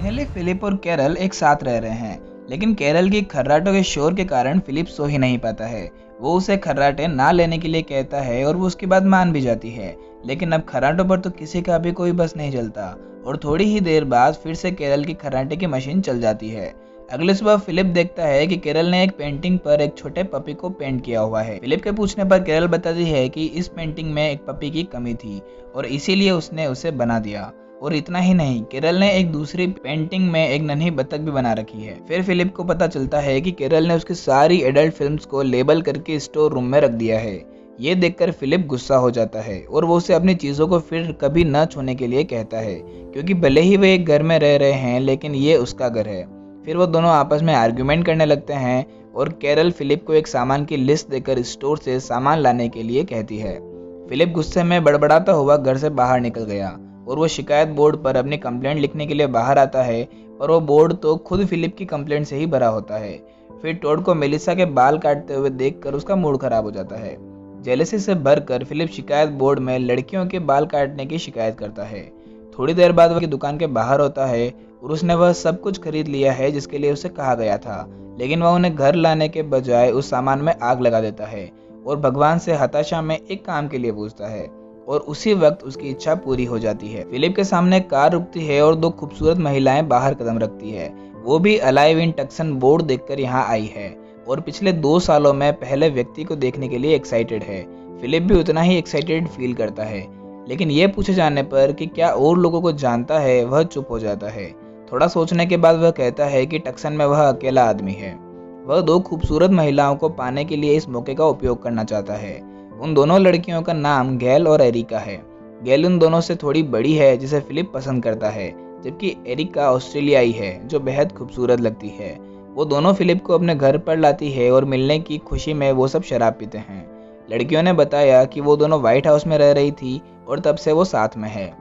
पहले फिलिप और कैरल एक साथ रह रहे हैं, लेकिन कैरल की खर्राटों के शोर के कारण फिलिप सो ही नहीं पाता है। वो उसे खर्राटे ना लेने के लिए कहता है और वो उसकी बात मान भी जाती है। लेकिन अब खर्राटों पर तो किसी का भी कोई बस नहीं चलता और थोड़ी ही देर बाद फिर से कैरल की खर्राटे की मशीन चल जाती है। अगले सुबह फिलिप देखता है कि कैरल ने एक पेंटिंग पर एक छोटे पपी को पेंट किया हुआ है। फिलिप के पूछने पर कैरल बताती है कि इस पेंटिंग में एक पपी की कमी थी और इसीलिए उसने उसे बना दिया। और इतना ही नहीं, केरल ने एक दूसरी पेंटिंग में एक नन्ही बतख भी बना रखी है। फिर फिलिप को पता चलता है कि केरल ने उसकी सारी एडल्ट फिल्म्स को लेबल करके स्टोर रूम में रख दिया है। ये देखकर फिलिप गुस्सा हो जाता है और वो उसे अपनी चीज़ों को फिर कभी न छूने के लिए कहता है, क्योंकि भले ही वे एक घर में रह रहे हैं लेकिन ये उसका घर है। फिर वो दोनों आपस में आर्ग्यूमेंट करने लगते हैं और कैरल फिलिप को एक सामान की लिस्ट देकर स्टोर से सामान लाने के लिए कहती है। फिलिप गुस्से में बड़बड़ाता हुआ घर से बाहर निकल गया और वो शिकायत बोर्ड पर अपनी कंप्लेंट लिखने के लिए बाहर आता है, पर वो बोर्ड तो खुद फिलिप की कंप्लेंट से ही भरा होता है। फिर टॉड को मेलिसा के बाल काटते हुए देखकर उसका मूड खराब हो जाता है। जेलसी से भरकर फिलिप शिकायत बोर्ड में लड़कियों के बाल काटने की शिकायत करता है। थोड़ी देर बाद वह दुकान के बाहर होता है और उसने वह सब कुछ खरीद लिया है जिसके लिए उसे कहा गया था, लेकिन वह उन्हें घर लाने के बजाय उस सामान में आग लगा देता है और भगवान से हताशा में एक काम के लिए पूछता है और उसी वक्त उसकी इच्छा पूरी हो जाती है। फिलिप के सामने कार रुकती है और दो खूबसूरत महिलाएं बाहर कदम रखती है। वो भी अलाइव इन टक्सन बोर्ड देखकर यहाँ आई है और पिछले 2 सालों में पहले व्यक्ति को देखने के लिए एक्साइटेड है। फिलिप भी उतना ही एक्साइटेड फील करता है, लेकिन ये पूछे जाने पर कि क्या और लोगों को जानता है, वह चुप हो जाता है। थोड़ा सोचने के बाद वह कहता है कि टक्सन में वह अकेला आदमी है। वह 2 खूबसूरत महिलाओं को पाने के लिए इस मौके का उपयोग करना चाहता है। उन दोनों लड़कियों का नाम गैल और एरिका है। गैल उन दोनों से थोड़ी बड़ी है जिसे फिलिप पसंद करता है, जबकि एरिका ऑस्ट्रेलियाई है जो बेहद खूबसूरत लगती है। वो दोनों फिलिप को अपने घर पर लाती है और मिलने की खुशी में वो सब शराब पीते हैं। लड़कियों ने बताया कि वो दोनों व्हाइट हाउस में रह रही थी और तब से वो साथ में है।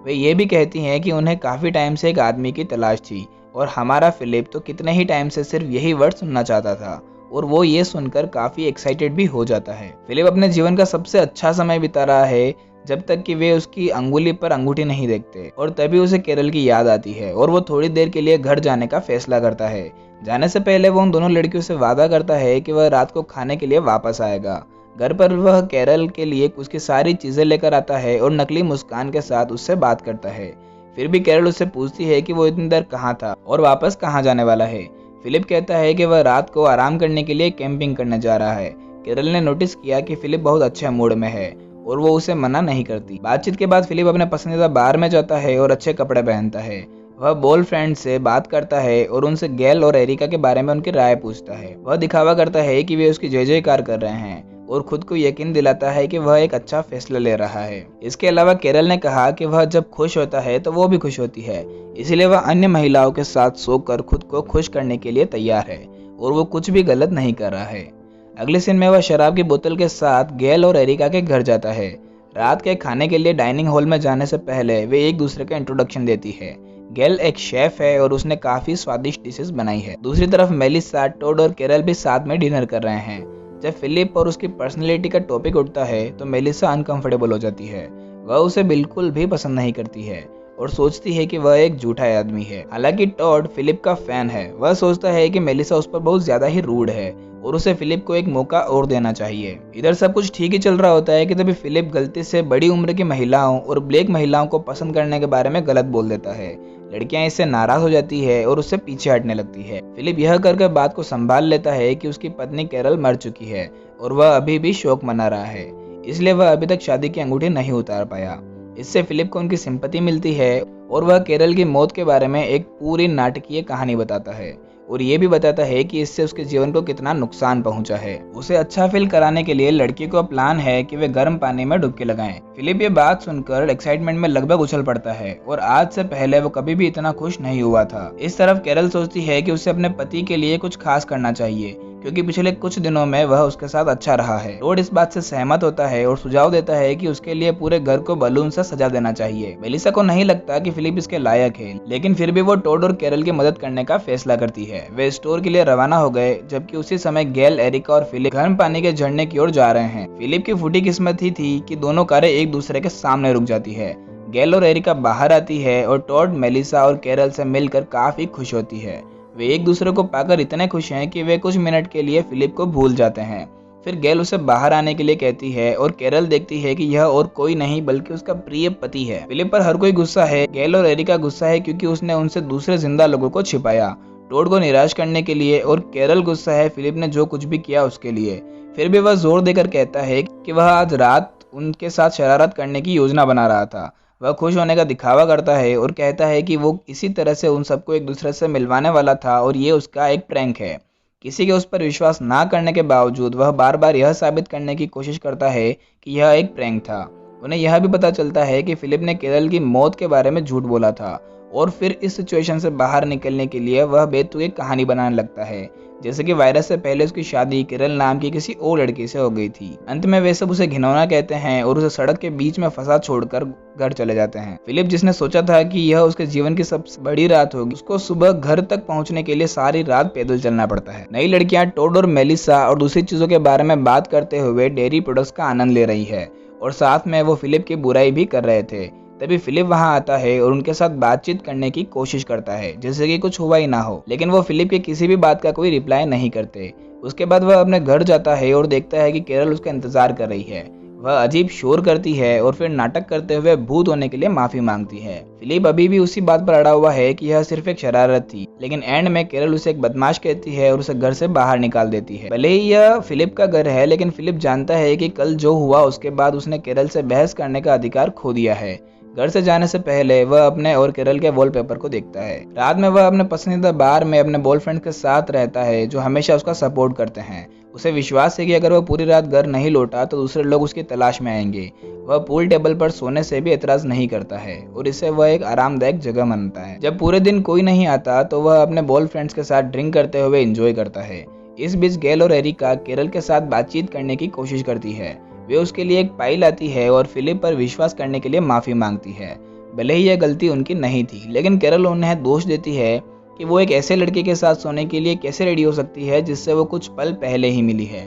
वे ये भी कहती हैं कि उन्हें काफ़ी टाइम से एक आदमी की तलाश थी और हमारा फिलिप तो कितने ही टाइम से सिर्फ यही वर्ड सुनना चाहता था और वो ये सुनकर काफ़ी एक्साइटेड भी हो जाता है। फिलिप अपने जीवन का सबसे अच्छा समय बिता रहा है जब तक कि वे उसकी अंगुली पर अंगूठी नहीं देखते, और तभी उसे केरल की याद आती है और वो थोड़ी देर के लिए घर जाने का फैसला करता है। जाने से पहले वो उन दोनों लड़कियों से वादा करता है कि वह रात को खाने के लिए वापस आएगा। घर पर वह केरल के लिए उसकी सारी चीज़ें लेकर आता है और नकली मुस्कान के साथ उससे बात करता है। फिर भी केरल उससे पूछती है कि वो इतनी देर कहाँ था और वापस कहाँ जाने वाला है। फिलिप कहता है कि वह रात को आराम करने के लिए कैंपिंग करने जा रहा है। केरल ने नोटिस किया कि फिलिप बहुत अच्छे मूड में है और वो उसे मना नहीं करती। बातचीत के बाद फिलिप अपने पसंदीदा बार में जाता है और अच्छे कपड़े पहनता है। वह बॉल फ्रेंड से बात करता है और उनसे गैल और एरिका के बारे में उनकी राय पूछता है। वह दिखावा करता है कि वे उसकी जय जयकार कर रहे हैं और खुद को यकीन दिलाता है कि वह एक अच्छा फैसला ले रहा है। इसके अलावा केरल ने कहा कि वह जब खुश होता है तो वो भी खुश होती है, इसलिए वह अन्य महिलाओं के साथ सोकर खुद को खुश करने के लिए तैयार है और वो कुछ भी गलत नहीं कर रहा है। अगले सीन में वह शराब की बोतल के साथ गैल और एरिका के घर जाता है। रात के खाने के लिए डाइनिंग हॉल में जाने से पहले वे एक दूसरे का इंट्रोडक्शन देती है। गैल एक शेफ है और उसने काफी स्वादिष्ट डिशेस बनाई है। दूसरी तरफ मेलिसा, टॉड और केरल भी साथ में डिनर कर रहे हैं। जब फिलिप और उसकी पर्सनैलिटी का टॉपिक उठता है तो मेलिसा अनकंफर्टेबल हो जाती है। वह उसे बिल्कुल भी पसंद नहीं करती है और सोचती है कि वह एक झूठा आदमी है। हालांकि टॉड फिलिप का फैन है। वह सोचता है कि मेलिसा उस पर बहुत ज्यादा ही रूड है और उसे फिलिप को एक मौका और देना चाहिए। इधर सब कुछ ठीक ही चल रहा होता है कि तभी फिलिप गलती से बड़ी उम्र की महिलाओं और ब्लैक महिलाओं को पसंद करने के बारे में गलत बोल देता है। लड़कियां इससे नाराज हो जाती है और उससे पीछे हटने लगती है। फिलिप यह करके बात को संभाल लेता है कि उसकी पत्नी कैरल मर चुकी है और वह अभी भी शोक मना रहा है, इसलिए वह अभी तक शादी की अंगूठी नहीं उतार पाया। इससे फिलिप को उनकी सिंपैथी मिलती है और वह केरल की मौत के बारे में एक पूरी नाटकीय कहानी बताता है और ये भी बताता है कि इससे उसके जीवन को कितना नुकसान पहुंचा है। उसे अच्छा फील कराने के लिए लड़की को प्लान है कि वे गर्म पानी में डुबकी लगाएं। फिलिप ये बात सुनकर एक्साइटमेंट में लगभग उछल पड़ता है और आज से पहले वो कभी भी इतना खुश नहीं हुआ था। इस तरफ केरल सोचती है कि उसे अपने पति के लिए कुछ खास करना चाहिए, क्योंकि पिछले कुछ दिनों में वह उसके साथ अच्छा रहा है। टॉड इस बात से सहमत होता है और सुझाव देता है कि उसके लिए पूरे घर को बलून से सजा देना चाहिए। मेलिसा को नहीं लगता कि फिलिप इसके लायक है, लेकिन फिर भी वो टॉड और केरल की मदद करने का फैसला करती है। वे स्टोर के लिए रवाना हो गए, जबकि उसी समय गैल, एरिका और फिलिप गर्म पानी के झरने की ओर जा रहे हैं। फिलिप की फूटी किस्मत ही थी कि दोनों कारें एक दूसरे के सामने रुक जाती है। गैल और एरिका बाहर आती है और टॉड मेलिसा और कैरल से मिलकर काफ़ी खुश होती है। वे एक दूसरे को पाकर इतने खुश हैं कि वे कुछ मिनट के लिए फिलिप को भूल जाते हैं। फिर गैल उसे बाहर आने के लिए कहती है और कैरल देखती है कि यह और कोई नहीं बल्कि उसका प्रिय पति है। फिलिप पर हर कोई गुस्सा है। गैल और एरिका गुस्सा है क्योंकि उसने उनसे दूसरे जिंदा लोगों को छिपाया, टॉड को निराश करने के लिए, और कैरल गुस्सा है फिलिप ने जो कुछ भी किया उसके लिए। फिर भी वह जोर देकर कहता है कि वह आज रात उनके साथ शरारत करने की योजना बना रहा था। वह खुश होने का दिखावा करता है और कहता है कि वो इसी तरह से उन सबको एक दूसरे से मिलवाने वाला था और ये उसका एक प्रैंक है। किसी के उस पर विश्वास ना करने के बावजूद वह बार बार यह साबित करने की कोशिश करता है कि यह एक प्रैंक था। उन्हें यह भी पता चलता है कि फिलिप ने कैरल की मौत के बारे में झूठ बोला था और फिर इस सिचुएशन से बाहर निकलने के लिए वह बेतुकी कहानी बनाने लगता है, जैसे कि वायरस से पहले उसकी शादी कैरल नाम की किसी और लड़की से हो गई थी। अंत में वे सब उसे घिनौना कहते हैं और उसे सड़क के बीच में फंसा छोड़कर घर चले जाते हैं। फिलिप, जिसने सोचा था कि यह उसके जीवन की सबसे बड़ी रात होगी, उसको सुबह घर तक पहुंचने के लिए सारी रात पैदल चलना पड़ता है। नई लड़कियां टॉड और मेलिसा और दूसरी चीजों के बारे में बात करते हुए डेयरी प्रोडक्ट्स का आनंद ले रही है और साथ में वो फिलिप की बुराई भी कर रहे थे। तभी फिलिप वहां आता है और उनके साथ बातचीत करने की कोशिश करता है जैसे कि कुछ हुआ ही ना हो, लेकिन वो फिलिप के किसी भी बात का कोई रिप्लाई नहीं करते। उसके बाद वह अपने घर जाता है और देखता है कि कैरल उसका इंतजार कर रही है। वह अजीब शोर करती है और फिर नाटक करते हुए भूत होने के लिए माफी मांगती है। फिलिप अभी भी उसी बात पर अड़ा हुआ है कि यह सिर्फ एक शरारत थी, लेकिन एंड में कैरल उसे एक बदमाश कहती है और उसे घर से बाहर निकाल देती है। भले ही यह फिलिप का घर है, लेकिन फिलिप जानता है कि कल जो हुआ उसके बाद उसने कैरल से बहस करने का अधिकार खो दिया है। घर से जाने से पहले वह अपने और कैरल के वॉलपेपर को देखता है। रात में वह अपने पसंदीदा बार में अपने बॉयफ्रेंड के साथ रहता है जो हमेशा उसका सपोर्ट करते हैं। उसे विश्वास है कि अगर वह पूरी रात घर नहीं लौटा तो दूसरे लोग उसकी तलाश में आएंगे। वह पूल टेबल पर सोने से भी एतराज नहीं करता है और इसे वह एक आरामदायक जगह मानता है। जब पूरे दिन कोई नहीं आता तो वह अपने बॉयफ्रेंड्स के साथ ड्रिंक करते हुए एंजॉय करता है। इस बीच गैल और एरिका कैरल के साथ बातचीत करने की कोशिश करती है। वे उसके लिए एक पाई लाती है और फिलिप पर विश्वास करने के लिए माफी मांगती है। भले ही यह गलती उनकी नहीं थी, लेकिन कैरल उन्हें दोष देती है कि वो एक ऐसे लड़के के साथ सोने के लिए कैसे रेडी हो सकती है जिससे वो कुछ पल पहले ही मिली है।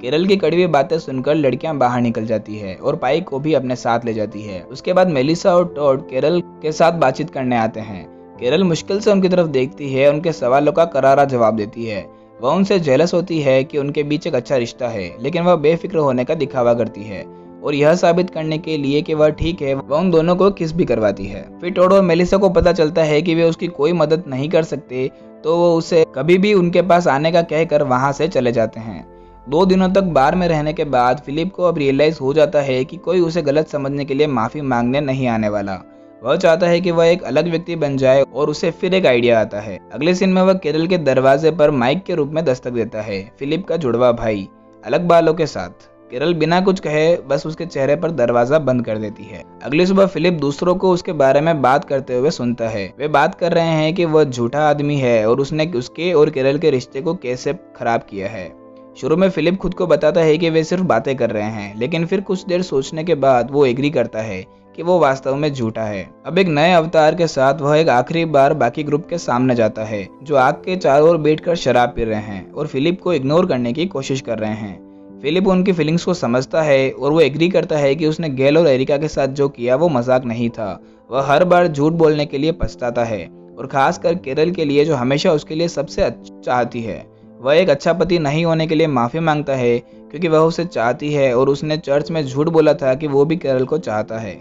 कैरल की कड़वी बातें सुनकर लड़कियां बाहर निकल जाती है और पाई को भी अपने साथ ले जाती है। उसके बाद मेलिसा और टॉड कैरल के साथ बातचीत करने आते हैं। कैरल मुश्किल से उनकी तरफ देखती है, उनके सवालों का करारा जवाब देती है। वह उनसे जेलस होती है कि उनके बीच एक अच्छा रिश्ता है, लेकिन वह बेफिक्र होने का दिखावा करती है और यह साबित करने के लिए कि वह ठीक है, वह उन दोनों को किस भी करवाती है। फिर टॉड और मेलिसा को पता चलता है कि वे उसकी कोई मदद नहीं कर सकते, तो वो उसे कभी भी उनके पास आने का कहकर वहां से चले जाते हैं। 2 दिनों तक बार में रहने के बाद फिलिप को अब रियलाइज हो जाता है कि कोई उसे गलत समझने के लिए माफी मांगने नहीं आने वाला। वह चाहता है कि वह एक अलग व्यक्ति बन जाए और उसे फिर एक आइडिया आता है। अगले सीन में वह कैरल के दरवाजे पर माइक के रूप में दस्तक देता है। फिलिप का जुड़वा भाई अलग बालों के साथ। कैरल बिना कुछ कहे बस उसके चेहरे पर दरवाजा बंद कर देती है। अगली सुबह फिलिप दूसरों को उसके बारे में बात करते हुए सुनता है। वे बात कर रहे हैं कि वह झूठा आदमी है और उसने उसके और कैरल के रिश्ते को कैसे खराब किया है। शुरू में फिलिप खुद को बताता है कि वे सिर्फ बातें कर रहे हैं, लेकिन फिर कुछ देर सोचने के बाद वो एग्री करता है कि वो वास्तव में झूठा है। अब एक नए अवतार के साथ वह एक आखिरी बार बाकी ग्रुप के सामने जाता है, जो आग के चारों ओर बैठकर शराब पी रहे हैं और फिलिप को इग्नोर करने की कोशिश कर रहे हैं। फिलिप उनकी फीलिंग्स को समझता है और वो एग्री करता है कि उसने गैल और एरिका के साथ जो किया वो मजाक नहीं था। वह हर बार झूठ बोलने के लिए पछताता है और खासकर कैरल के लिए जो हमेशा उसके लिए सबसे अच्छा चाहती है। वह एक अच्छा पति नहीं होने के लिए माफी मांगता है क्योंकि वह उसे चाहती है और उसने चर्च में झूठ बोला था कि वो भी कैरल को चाहता है।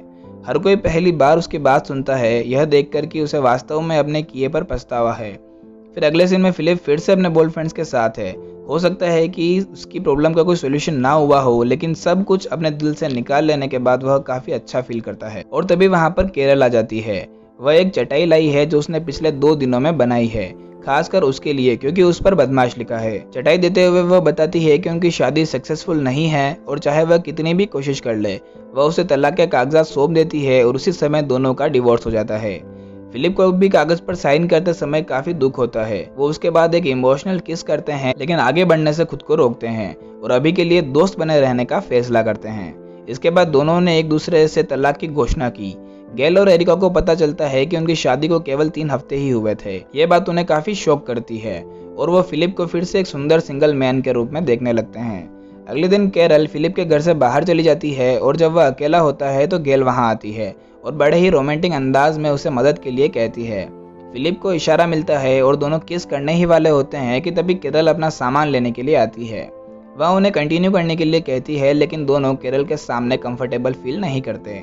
हर कोई पहली बार उसकी बात सुनता है, यह देखकर कि उसे वास्तव में अपने किए पर पछतावा है। फिर अगले सीन में फिलिप फिर से अपने बॉयफ्रेंड्स के साथ है। हो सकता है कि उसकी प्रॉब्लम का कोई सोल्यूशन ना हुआ हो, लेकिन सब कुछ अपने दिल से निकाल लेने के बाद वह काफी अच्छा फील करता है। और तभी वहां पर कैरल आ जाती है। वह एक चटाई लाई है जो उसने पिछले 2 दिनों में बनाई है, खासकर उसके लिए, क्योंकि उस पर बदमाश लिखा है। चटाई देते हुए वह बताती है कि उनकी शादी सक्सेसफुल नहीं है और चाहे वह कितनी भी कोशिश कर ले, वह उसे तलाक के कागजात सौंप देती है और उसी समय दोनों का डिवोर्स हो जाता है। फिलिप को भी कागज पर साइन करते समय काफी दुख होता है। वो उसके बाद एक इमोशनल किस करते हैं, लेकिन आगे बढ़ने से खुद को रोकते हैं और अभी के लिए दोस्त बने रहने का फैसला करते हैं। इसके बाद दोनों ने एक दूसरे से तलाक की घोषणा की। गैल और एरिका को पता चलता है कि उनकी शादी को केवल 3 हफ्ते ही हुए थे। ये बात उन्हें काफी शॉक करती है और वो फिलिप को फिर से एक सुंदर सिंगल मैन के रूप में देखने लगते हैं। अगले दिन कैरल फिलिप के घर से बाहर चली जाती है और जब वह अकेला होता है तो गेल वहां आती है और बड़े ही रोमांटिक अंदाज में उसे मदद के लिए कहती है। फिलिप को इशारा मिलता है और दोनों किस करने ही वाले होते हैं कि तभी कैरल अपना सामान लेने के लिए आती है। वह उन्हें कंटिन्यू करने के लिए कहती है, लेकिन दोनों कैरल के सामने कंफर्टेबल फील नहीं करते।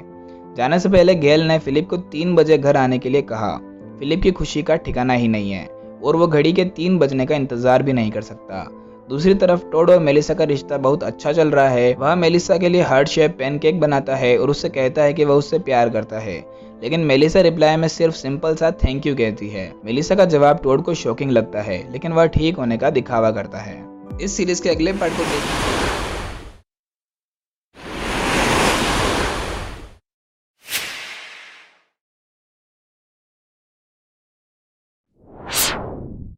जाने से पहले गेल ने फिलिप को 3 बजे घर आने के लिए कहा। फिलिप की खुशी का ठिकाना ही नहीं है और वो घड़ी के 3 बजने का इंतजार भी नहीं कर सकता। दूसरी तरफ टोड और मेलिसा का रिश्ता बहुत अच्छा चल रहा है। वह मेलिसा के लिए हार्ट शेप पैनकेक बनाता है और उससे कहता है कि वह उससे प्यार करता है, लेकिन मेलिसा रिप्लाई में सिर्फ सिंपल सा थैंक यू कहती है। मेलिसा का जवाब टोड को शॉकिंग लगता है, लेकिन वह ठीक होने का दिखावा करता है। इस सीरीज के अगले पार्ट को देखने